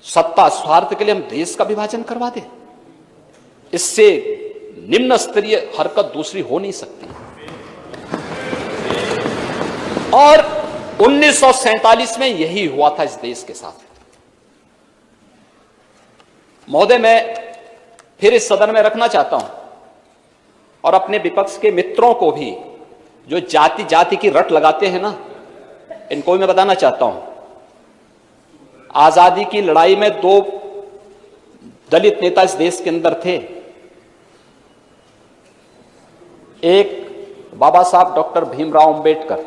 सत्ता स्वार्थ के लिए हम देश का विभाजन करवा दें? इससे निम्न स्तरीय हरकत दूसरी हो नहीं सकती। और 1947 में यही हुआ था इस देश के साथ। महोदय, मैं फिर इस सदन में रखना चाहता हूं और अपने विपक्ष के मित्रों को भी, जो जाति जाति की रट लगाते हैं ना, इनको भी मैं बताना चाहता हूं, आजादी की लड़ाई में 2 दलित नेता इस देश के अंदर थे। एक बाबा साहब डॉक्टर भीमराव अंबेडकर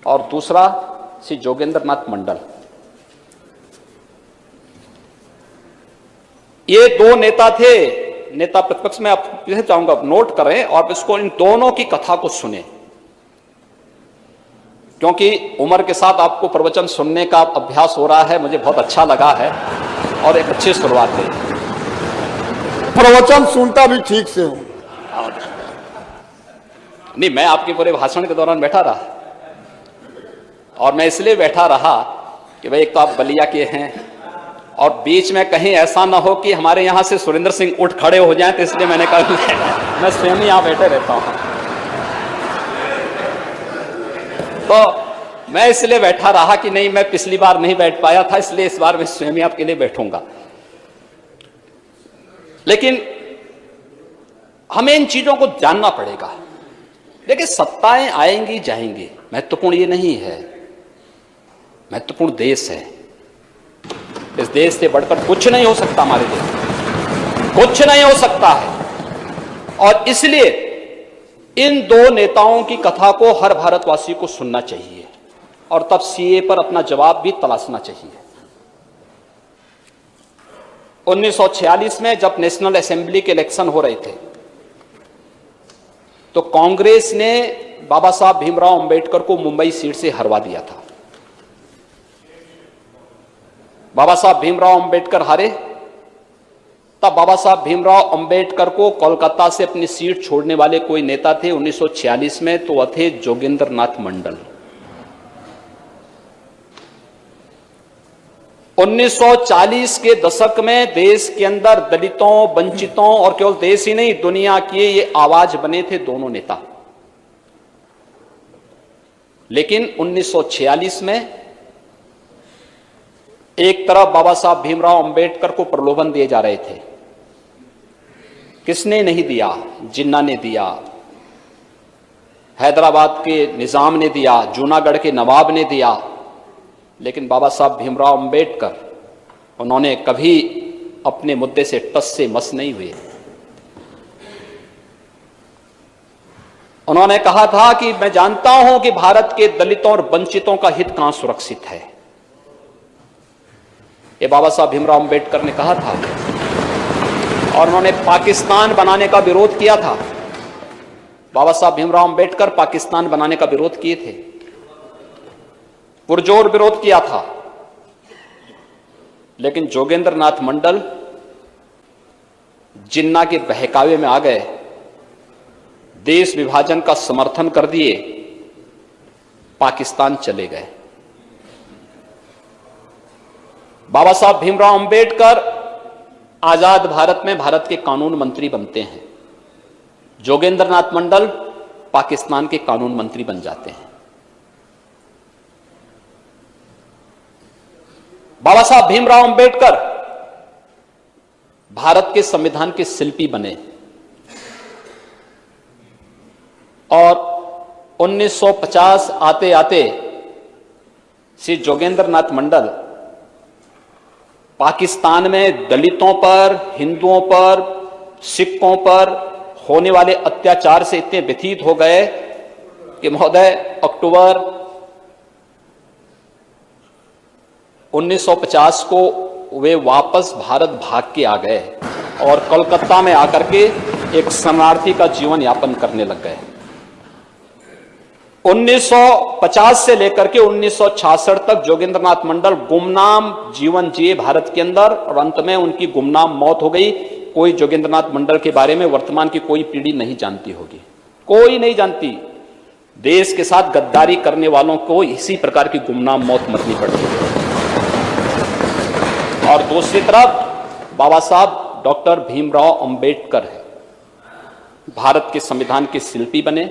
और दूसरा श्री जोगेंद्र नाथ मंडल। ये 2 नेता थे, नेता प्रतिपक्ष में। आप चाहूंगा नोट करें और इसको, इन दोनों की कथा को सुने, क्योंकि उम्र के साथ आपको प्रवचन सुनने का अभ्यास हो रहा है। मुझे बहुत अच्छा लगा है और एक अच्छी शुरुआत है। प्रवचन सुनता भी ठीक से हूं। नहीं, मैं आपके पूरे भाषण के दौरान बैठा रहा, और मैं इसलिए बैठा रहा कि भाई एक तो आप बलिया के हैं और बीच में कहीं ऐसा ना हो कि हमारे यहां से सुरेंद्र सिंह उठ खड़े हो जाएं, तो इसलिए मैंने कहा मैं स्वयं ही यहां बैठे रहता हूं। तो मैं इसलिए बैठा रहा कि नहीं, मैं पिछली बार नहीं बैठ पाया था, इसलिए इस बार मैं स्वयं ही आपके लिए बैठूंगा। लेकिन हमें इन चीजों को जानना पड़ेगा। देखिए, सत्ताएं आएंगी जाएंगी, महत्वपूर्ण ये नहीं है। महत्वपूर्ण देश है। इस देश से बढ़कर कुछ नहीं हो सकता, हमारे देश कुछ नहीं हो सकता है। और इसलिए इन 2 नेताओं की कथा को हर भारतवासी को सुनना चाहिए और तब सीए पर अपना जवाब भी तलाशना चाहिए। 1946 में जब नेशनल असेंबली के इलेक्शन हो रहे थे, तो कांग्रेस ने बाबा साहब भीमराव अंबेडकर को मुंबई सीट से हरवा दिया था। बाबा साहब भीमराव अंबेडकर हारे, तब बाबा साहब भीमराव अंबेडकर को कोलकाता से अपनी सीट छोड़ने वाले कोई नेता थे 1946 में, तो वह थे जोगेंद्र नाथ मंडल। 1940 के दशक में देश के अंदर दलितों, वंचितों और केवल देश ही नहीं, दुनिया की ये आवाज बने थे दोनों नेता। लेकिन 1946 में एक तरफ बाबा साहब भीमराव अंबेडकर को प्रलोभन दिए जा रहे थे। किसने नहीं दिया? जिन्ना ने दिया, हैदराबाद के निजाम ने दिया, जूनागढ़ के नवाब ने दिया। लेकिन बाबा साहब भीमराव अंबेडकर, उन्होंने कभी अपने मुद्दे से टस से मस नहीं हुए। उन्होंने कहा था कि मैं जानता हूं कि भारत के दलितों और वंचितों का हित कहां सुरक्षित है। ये बाबा साहब भीमराव अंबेडकर ने कहा था। और उन्होंने पाकिस्तान बनाने का विरोध किया था। बाबा साहब भीमराव अंबेडकर पाकिस्तान बनाने का विरोध किए थे, पुरजोर विरोध किया था। लेकिन जोगेंद्र नाथ मंडल जिन्ना के बहकावे में आ गए, देश विभाजन का समर्थन कर दिए, पाकिस्तान चले गए। बाबा साहब भीमराव अंबेडकर आजाद भारत में भारत के कानून मंत्री बनते हैं। जोगेंद्र नाथ मंडल पाकिस्तान के कानून मंत्री बन जाते हैं। बाबा साहब भीमराव अंबेडकर भारत के संविधान के शिल्पी बने और 1950 आते आते श्री जोगेंद्र नाथ मंडल पाकिस्तान में दलितों पर, हिंदुओं पर, सिखों पर होने वाले अत्याचार से इतने व्यथित हो गए कि महोदय अक्टूबर 1950 को वे वापस भारत भाग के आ गए और कोलकाता में आकर के एक शरणार्थी का जीवन यापन करने लग गए। 1950 से लेकर के 1966 तक जोगेंद्र नाथ मंडल गुमनाम जीवन जिए भारत के अंदर और अंत में उनकी गुमनाम मौत हो गई। कोई जोगेंद्र नाथ मंडल के बारे में वर्तमान की कोई पीढ़ी नहीं जानती होगी, कोई नहीं जानती। देश के साथ गद्दारी करने वालों को इसी प्रकार की गुमनाम मौत मरनी पड़ती है। और दूसरी तरफ बाबा साहब डॉक्टर भीमराव अंबेडकर है, भारत के संविधान के शिल्पी बने।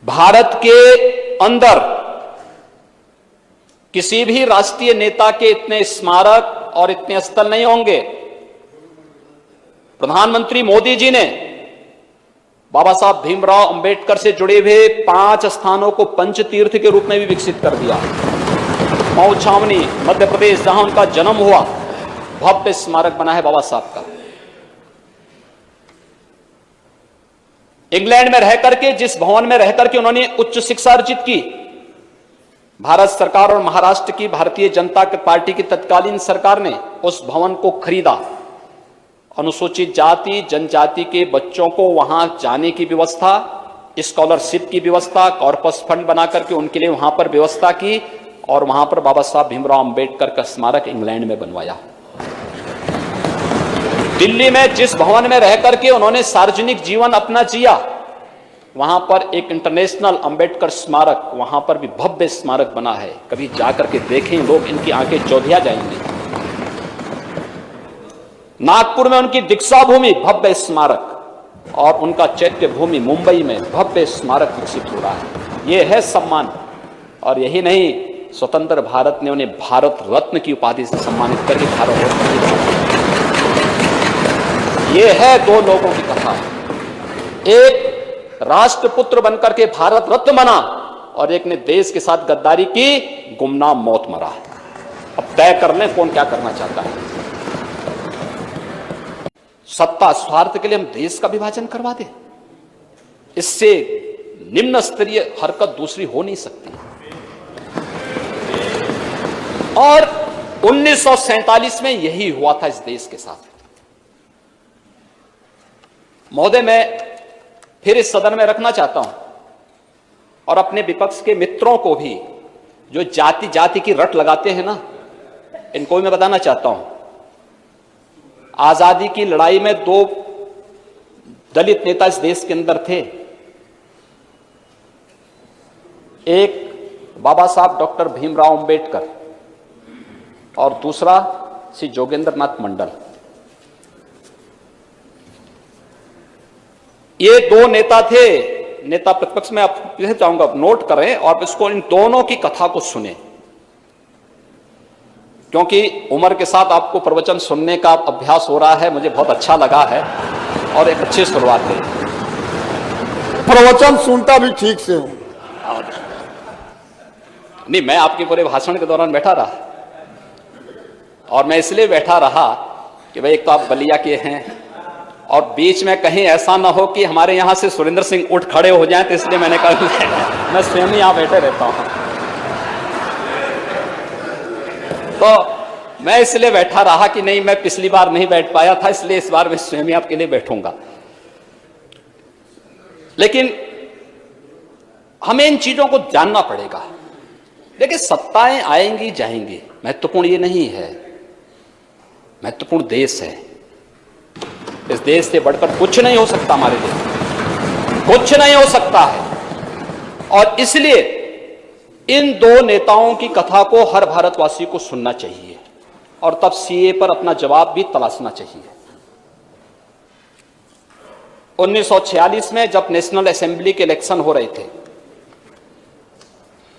भारत के अंदर किसी भी राष्ट्रीय नेता के इतने स्मारक और इतने स्थल नहीं होंगे। प्रधानमंत्री मोदी जी ने बाबा साहब भीमराव अंबेडकर से जुड़े हुए 5 स्थानों को पंच तीर्थ के रूप में भी विकसित कर दिया। मऊ छावनी, मध्य प्रदेश, जहां उनका जन्म हुआ, भव्य स्मारक बना है बाबा साहब का। इंग्लैंड में रहकर के, जिस भवन में रहकर के उन्होंने उच्च शिक्षा अर्जित की, भारत सरकार और महाराष्ट्र की भारतीय जनता पार्टी की तत्कालीन सरकार ने उस भवन को खरीदा। अनुसूचित जाति जनजाति के बच्चों को वहां जाने की व्यवस्था, स्कॉलरशिप की व्यवस्था, कॉर्पस फंड बना करके उनके लिए वहां पर व्यवस्था की और वहां पर बाबा साहब भीमराव अंबेडकर का स्मारक इंग्लैंड में बनवाया। दिल्ली में जिस भवन में रहकर के उन्होंने सार्वजनिक जीवन अपना जिया, वहां पर एक इंटरनेशनल अंबेडकर स्मारक, वहां पर भी भव्य स्मारक बना है। कभी जाकर के देखें लोग, इनकी आंखें चौधिया जाएंगी। नागपुर में उनकी दीक्षा भूमि, भव्य स्मारक, और उनका चैत्य भूमि मुंबई में भव्य स्मारक विकसित हो रहा है। यह है सम्मान। और यही नहीं, स्वतंत्र भारत ने उन्हें भारत रत्न की उपाधि से सम्मानित करके भारत रत्न। यह है दो लोगों की कथा। एक राष्ट्रपुत्र बनकर के भारत रत्न बना और एक ने देश के साथ गद्दारी की, गुमनाम मौत मरा। अब तय कर लें कौन क्या करना चाहता है। सत्ता स्वार्थ के लिए हम देश का विभाजन करवा दें, इससे निम्न स्तरीय हरकत दूसरी हो नहीं सकती। और 1947 में यही हुआ था इस देश के साथ। महोदय, मैं फिर इस सदन में रखना चाहता हूं और अपने विपक्ष के मित्रों को भी, जो जाति जाति की रट लगाते हैं ना, इनको भी मैं बताना चाहता हूं। आजादी की लड़ाई में 2 दलित नेता इस देश के अंदर थे। एक बाबा साहब डॉक्टर भीमराव अंबेडकर और दूसरा श्री जोगेंद्र नाथ मंडल। ये 2 नेता थे, नेता प्रतिपक्ष में। आप चाहूंगा नोट करें और इसको, इन दोनों की कथा को सुने, क्योंकि उम्र के साथ आपको प्रवचन सुनने का अभ्यास हो रहा है। मुझे बहुत अच्छा लगा है और एक अच्छी शुरुआत है। प्रवचन सुनता भी ठीक से हूं। नहीं, मैं आपके पूरे भाषण के दौरान बैठा रहा, और मैं इसलिए बैठा रहा कि भाई एक तो आप बलिया के हैं और बीच में कहीं ऐसा ना हो कि हमारे यहां से सुरेंद्र सिंह उठ खड़े हो जाएं, तो इसलिए मैंने कहा मैं स्वयं यहां बैठे रहता हूं। तो मैं इसलिए बैठा रहा कि नहीं, मैं पिछली बार नहीं बैठ पाया था, इसलिए इस बार मैं स्वयं ही आपके लिए बैठूंगा। लेकिन हमें इन चीजों को जानना पड़ेगा। देखिए, सत्ताएं आएंगी जाएंगी, महत्वपूर्ण ये नहीं है। महत्वपूर्ण देश है। इस देश से बढ़कर कुछ नहीं हो सकता हमारे लिए, कुछ नहीं हो सकता है। और इसलिए इन 2 नेताओं की कथा को हर भारतवासी को सुनना चाहिए और तब सीए पर अपना जवाब भी तलाशना चाहिए। 1946 में जब नेशनल असेंबली के इलेक्शन हो रहे थे,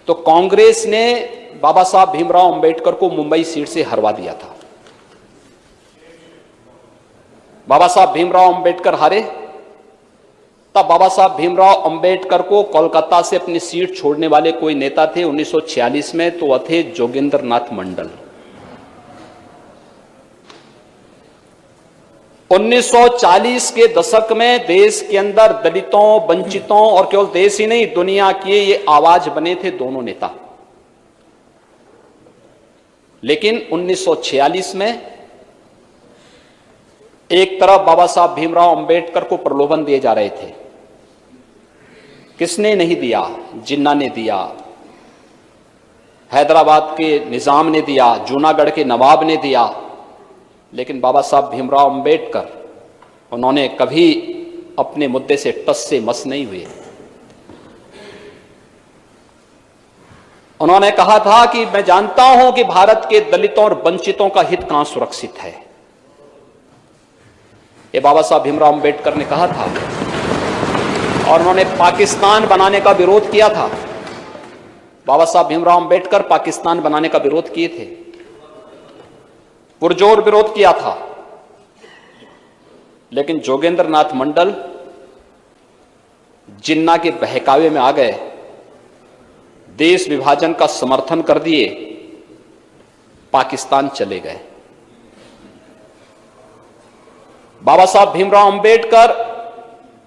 तो कांग्रेस ने बाबा साहब भीमराव अंबेडकर को मुंबई सीट से हरवा दिया था। बाबा साहब भीमराव अंबेडकर हारे, तब बाबा साहब भीमराव अंबेडकर को कोलकाता से अपनी सीट छोड़ने वाले कोई नेता थे 1946 में, तो वह थे जोगेंद्र नाथ मंडल। 1940 के दशक में देश के अंदर दलितों, वंचितों और केवल देश ही नहीं, दुनिया की ये आवाज बने थे दोनों नेता। लेकिन 1946 में एक तरफ बाबा साहब भीमराव अंबेडकर को प्रलोभन दिए जा रहे थे। किसने नहीं दिया? जिन्ना ने दिया, हैदराबाद के निजाम ने दिया, जूनागढ़ के नवाब ने दिया। लेकिन बाबा साहब भीमराव अंबेडकर, उन्होंने कभी अपने मुद्दे से टस से मस नहीं हुए। उन्होंने कहा था कि मैं जानता हूं कि भारत के दलितों और वंचितों का हित कहां सुरक्षित है। ये बाबा साहब भीमराव अंबेडकर ने कहा था और उन्होंने पाकिस्तान बनाने का विरोध किया था। बाबा साहब भीमराव अंबेडकर पाकिस्तान बनाने का विरोध किए थे, पुरजोर विरोध किया था। लेकिन जोगेंद्र नाथ मंडल जिन्ना के बहकावे में आ गए, देश विभाजन का समर्थन कर दिए, पाकिस्तान चले गए। बाबा साहब भीमराव अंबेडकर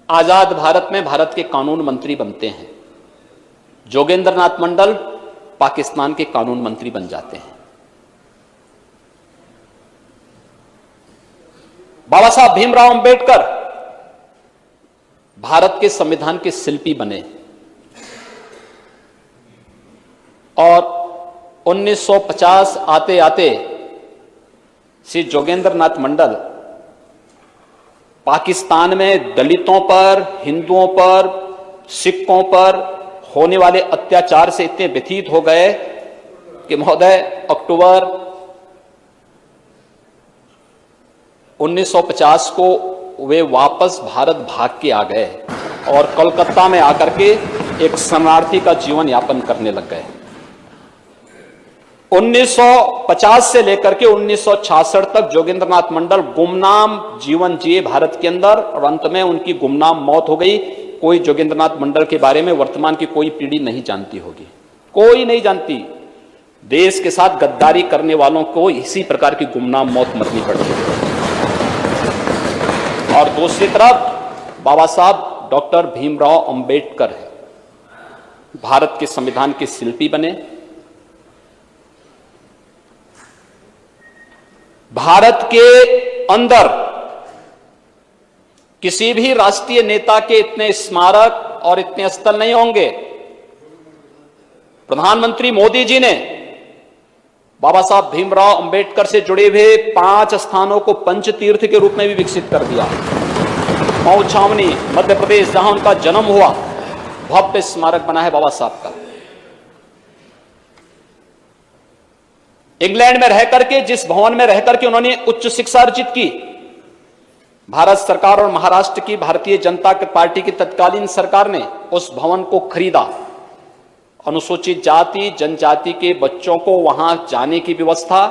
आजाद भारत में भारत के कानून मंत्री बनते हैं। जोगेंद्र नाथ मंडल पाकिस्तान के कानून मंत्री बन जाते हैं। बाबा साहब भीमराव अंबेडकर भारत के संविधान के शिल्पी बने और 1950 आते आते श्री जोगेंद्र नाथ मंडल पाकिस्तान में दलितों पर, हिंदुओं पर, सिखों पर होने वाले अत्याचार से इतने व्यथित हो गए कि महोदय अक्टूबर 1950 को वे वापस भारत भाग के आ गए और कोलकाता में आकर के एक शरणार्थी का जीवन यापन करने लग गए। 1950 से लेकर के 1966 तक जोगेंद्र नाथ मंडल गुमनाम जीवन जिए भारत के अंदर और अंत में उनकी गुमनाम मौत हो गई। कोई जोगेंद्र नाथ मंडल के बारे में वर्तमान की कोई पीढ़ी नहीं जानती होगी, कोई नहीं जानती। देश के साथ गद्दारी करने वालों को इसी प्रकार की गुमनाम मौत मरनी पड़ती है। और दूसरी तरफ बाबा साहब डॉक्टर भीमराव अंबेडकर है, भारत के संविधान के शिल्पी बने। भारत के अंदर किसी भी राष्ट्रीय नेता के इतने स्मारक और इतने स्थल नहीं होंगे। प्रधानमंत्री मोदी जी ने बाबा साहब भीमराव अंबेडकर से जुड़े हुए 5 स्थानों को पंच तीर्थ के रूप में भी विकसित कर दिया। मऊ छावनी मध्य प्रदेश, जहां उनका जन्म हुआ, भव्य स्मारक बना है बाबा साहब का। इंग्लैंड में रहकर के, जिस भवन में रहकर के उन्होंने उच्च शिक्षा अर्जित की, भारत सरकार और महाराष्ट्र की भारतीय जनता पार्टी की तत्कालीन सरकार ने उस भवन को खरीदा। अनुसूचित जाति जनजाति के बच्चों को वहां जाने की व्यवस्था,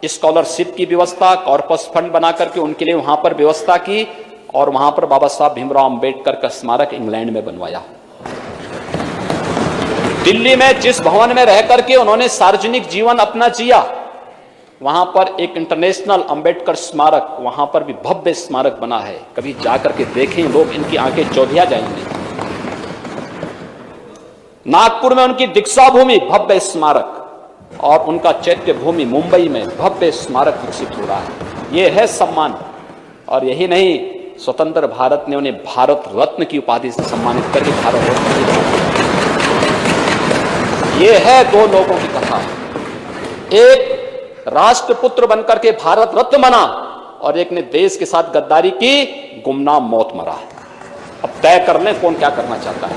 स्कॉलरशिप की व्यवस्था, कॉर्पस फंड बना करके उनके लिए वहां पर व्यवस्था की और वहां पर बाबा साहब भीमराव अंबेडकर का स्मारक इंग्लैंड में बनवाया। दिल्ली में जिस भवन में रहकर के उन्होंने सार्वजनिक जीवन अपना जिया, वहां पर एक इंटरनेशनल अंबेडकर स्मारक, वहां पर भी भव्य स्मारक बना है। कभी जाकर के देखें लोग, इनकी आंखें चौधिया जाएंगी। नागपुर में उनकी दीक्षा भूमि, भव्य स्मारक, और उनका चैत्य भूमि मुंबई में भव्य स्मारक विकसित हो रहा है। यह है सम्मान। और यही नहीं, स्वतंत्र भारत ने उन्हें भारत रत्न की उपाधि से सम्मानित करके भारत रत्न की। यह है दो लोगों की कथा। एक राष्ट्रपुत्र बनकर के भारत रत्न बना और एक ने देश के साथ गद्दारी की, गुमनाम मौत मरा। अब तय कर लें कौन क्या करना चाहता है।